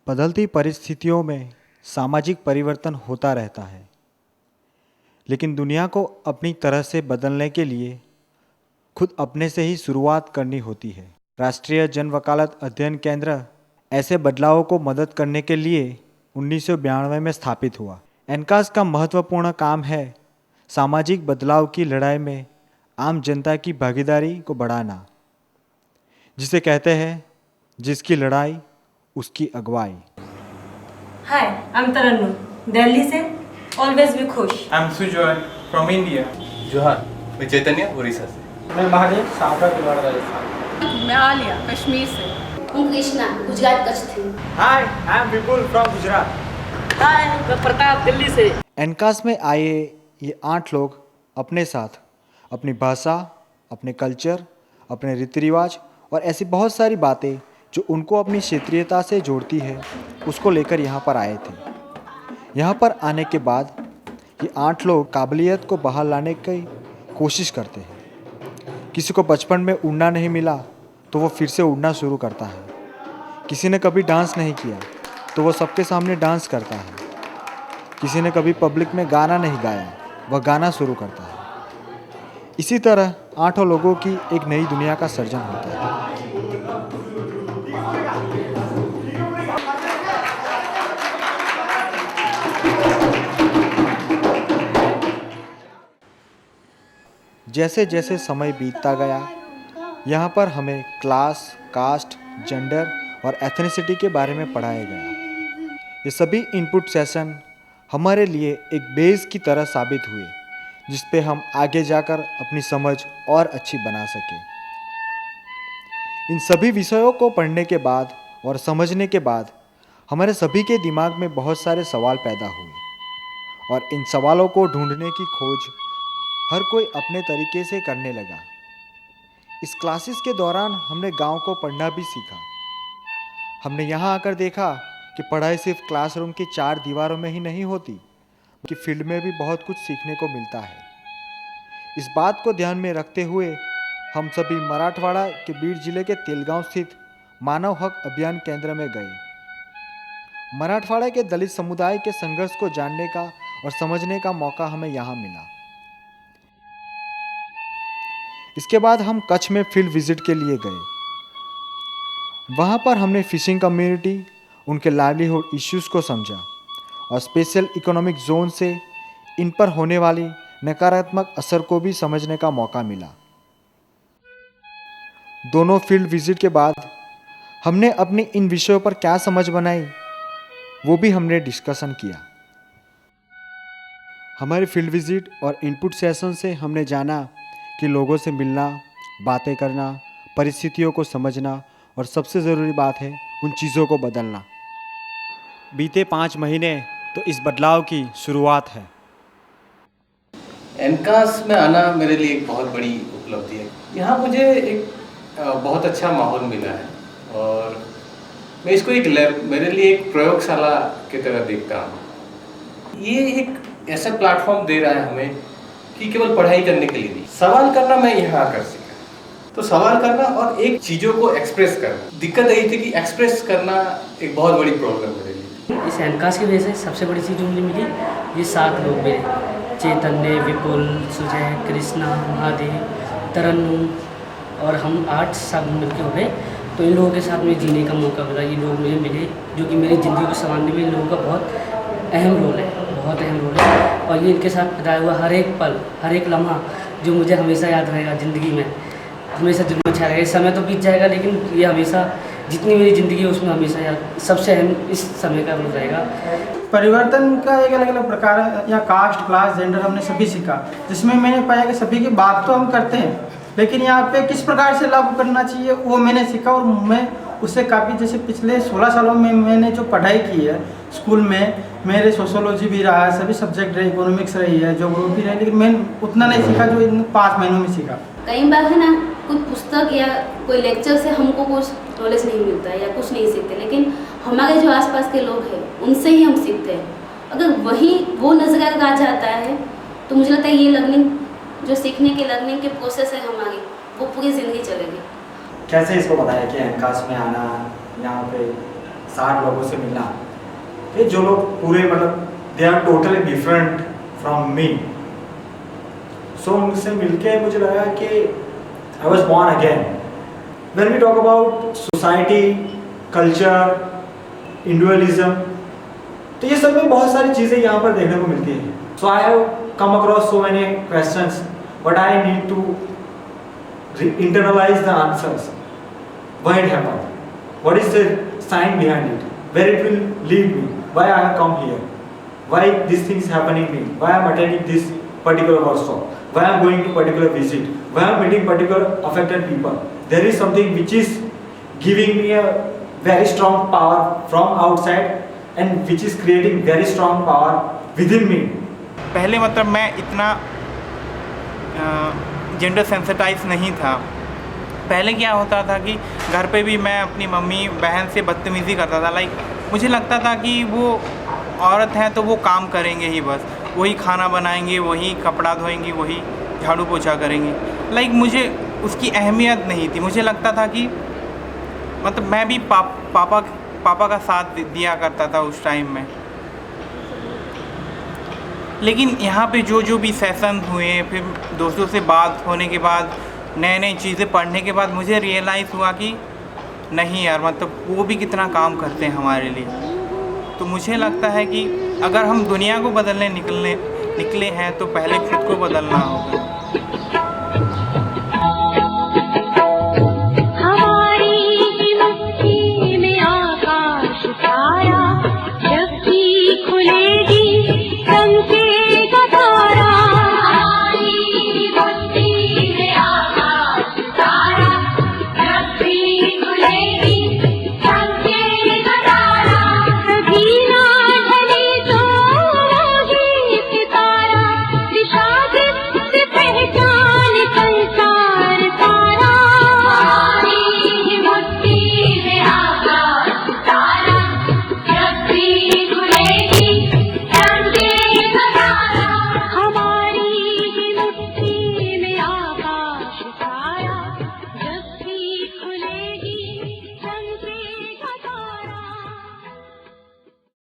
बदलती परिस्थितियों में सामाजिक परिवर्तन होता रहता है, लेकिन दुनिया को अपनी तरह से बदलने के लिए खुद अपने से ही शुरुआत करनी होती है। राष्ट्रीय जन वकालत अध्ययन केंद्र ऐसे बदलावों को मदद करने के लिए 1992 में स्थापित हुआ। एनकास का महत्वपूर्ण काम है सामाजिक बदलाव की लड़ाई में आम जनता की भागीदारी को बढ़ाना, जिसे कहते हैं जिसकी लड़ाई उसकी अगुवाई। हाय, आई एम तरन्नुम, दिल्ली से। ऑलवेज बी खुश। I am Sujoy from India. जोहार, मैं चैतन्य उड़ीसा से। मैं महादेव सावरा भिलवाड़ा राजस्थान। मैं आलिया कश्मीर से। हूँ कृष्णा गुजरात कच्छ थी। Hi, I am Vipul from Gujarat. Hi, मैं प्रताप दिल्ली से। एनकास में आए ये 8 लोग अपने साथ अपनी भाषा, अपने कल्चर, अपने रीति रिवाज और ऐसी बहुत सारी बातें जो उनको अपनी क्षेत्रीयता से जोड़ती है, उसको लेकर यहाँ पर आए थे। यहाँ पर आने के बाद ये 8 लोग काबिलियत को बाहर लाने की कोशिश करते हैं। किसी को बचपन में उड़ना नहीं मिला तो वो फिर से उड़ना शुरू करता है। किसी ने कभी डांस नहीं किया तो वो सबके सामने डांस करता है। किसी ने कभी पब्लिक में गाना नहीं गाया, वह गाना शुरू करता है। इसी तरह 8 लोगों की एक नई दुनिया का सर्जन होता है। जैसे जैसे समय बीतता गया, यहाँ पर हमें क्लास, कास्ट, जेंडर और एथनिसिटी के बारे में पढ़ाया गया। ये सभी इनपुट सेशन हमारे लिए एक बेस की तरह साबित हुए, जिस पे हम आगे जाकर अपनी समझ और अच्छी बना सकें। इन सभी विषयों को पढ़ने के बाद और समझने के बाद हमारे सभी के दिमाग में बहुत सारे सवाल पैदा हुए और इन सवालों को ढूंढने की खोज हर कोई अपने तरीके से करने लगा। इस क्लासेस के दौरान हमने गांव को पढ़ना भी सीखा। हमने यहाँ आकर देखा कि पढ़ाई सिर्फ क्लासरूम की 4 दीवारों में ही नहीं होती, कि फील्ड में भी बहुत कुछ सीखने को मिलता है। इस बात को ध्यान में रखते हुए हम सभी मराठवाड़ा के बीड जिले के तेलगांव स्थित मानव हक अभियान केंद्र में गए। मराठवाड़ा के दलित समुदाय के संघर्ष को जानने का और समझने का मौका हमें यहाँ मिला। इसके बाद हम कच्छ में फील्ड विजिट के लिए गए। वहाँ पर हमने फिशिंग कम्युनिटी, उनके लाइवलीहुड इश्यूज़ को समझा और स्पेशल इकोनॉमिक जोन से इन पर होने वाली नकारात्मक असर को भी समझने का मौका मिला। दोनों फील्ड विजिट के बाद हमने अपनी इन विषयों पर क्या समझ बनाई, वो भी हमने डिस्कशन किया। हमारे फील्ड विजिट और इनपुट सेशन से हमने जाना कि लोगों से मिलना, बातें करना, परिस्थितियों को समझना और सबसे ज़रूरी बात है उन चीज़ों को बदलना। बीते 5 महीने तो इस बदलाव की शुरुआत है। एनकास में आना मेरे लिए एक बहुत बड़ी उपलब्धि है। यहाँ मुझे एक बहुत अच्छा माहौल मिला है और मैं इसको एक मेरे लिए एक प्रयोगशाला की तरह देखता हूँ। ये एक ऐसा प्लेटफॉर्म दे रहा है हमें कि केवल पढ़ाई करने के लिए नहीं, सवाल करना मैं यहाँ आकर सीखा। तो सवाल करना और एक चीज़ों को एक्सप्रेस करना। दिक्कत यही थी कि एक्सप्रेस करना एक बहुत बड़ी प्रॉब्लम मेरे लिए। इस एनकास की वजह से सबसे बड़ी चीज़ मुझे मिली, ये 7 लोग मेरे, चैतन्य, विपुल, सुजय, कृष्णा, महादेव, तरन्नुम और हम 8 सब मिलकर हो गए। तो इन लोगों के साथ मुझे जीने का मौका मिला। ये लोग मुझे मिले जो कि मेरी ज़िंदगी को संभालने में इन लोगों का बहुत अहम रोल है, बहुत अहम रोल है। और ये इनके साथ बिताया हुआ हर एक पल, हर एक लम्हा जो मुझे हमेशा याद रहेगा ज़िंदगी में, हमेशा दिल में छाया रहेगा। इस समय तो बीत जाएगा, लेकिन ये हमेशा जितनी मेरी ज़िंदगी है उसमें हमेशा याद, सबसे अहम इस समय का रोल रहेगा। परिवर्तन का एक अलग अलग प्रकार है, या कास्ट, क्लास, जेंडर हमने सभी सीखा, जिसमें मैंने पाया कि सभी की बात तो हम करते हैं, लेकिन यहाँ पे किस प्रकार से लागू करना चाहिए वो मैंने सीखा। और मैं उससे काफ़ी, जैसे पिछले 16 सालों में मैंने जो पढ़ाई की है स्कूल में, मेरे सोशोलॉजी भी रहा है, सभी सब्जेक्ट रहे, इकोनॉमिक्स रही है, ज्योग्राफी रही, लेकिन मैं उतना नहीं सीखा जो इन 5 महीनों में सीखा। कई बार है ना, कोई पुस्तक या कोई लेक्चर से हमको कुछ नॉलेज नहीं मिलता है या कुछ नहीं सीखते, लेकिन हमारे जो आसपास के लोग हैं उनसे ही हम सीखते हैं। अगर वो नज़रिया आ जाता है तो मुझे लगता है ये लर्निंग, जो सीखने की लर्निंग के प्रोसेस है हमारी, वो पूरी ज़िंदगी चलेगी। कैसे इसको बताया कि एनकास में आना, यहाँ पे 60 लोगों से मिलना, ये जो लोग पूरे मतलब they are totally different from me. So उनसे मिलके मुझे लगा कि I was born again. When we talk about society, culture, individualism, तो ये सब में बहुत सारी चीज़ें यहाँ पर देखने को मिलती हैं। So I have come across so many questions, but I need to internalize the answers. Why it happened? What is the sign behind it? Where it will lead me? Why I have come here? Why these things happening me? Why I am attending this particular workshop? Why I am going to particular visit? Why I am meeting particular affected people? There is something which is giving me a very strong power from outside and which is creating very strong power within me. पहले मतलब मैं इतना gender sensitize नहीं था। पहले क्या होता था कि घर पे भी मैं अपनी मम्मी बहन से बदतमीज़ी करता था। लाइक मुझे लगता था कि वो औरत हैं तो वो काम करेंगे ही, बस वही खाना बनाएंगे, वही कपड़ा धोएंगी, वही झाड़ू पोछा करेंगी। लाइक मुझे उसकी अहमियत नहीं थी। मुझे लगता था कि मतलब मैं भी पापा का साथ दिया करता था उस टाइम में। लेकिन यहाँ पे जो भी सेशन हुए, फिर दोस्तों से बात होने के बाद, नए नई चीज़ें पढ़ने के बाद मुझे रियलाइज़ हुआ कि नहीं यार, मतलब वो भी कितना काम करते हैं हमारे लिए। तो मुझे लगता है कि अगर हम दुनिया को बदलने निकले हैं तो पहले खुद को बदलना होगा।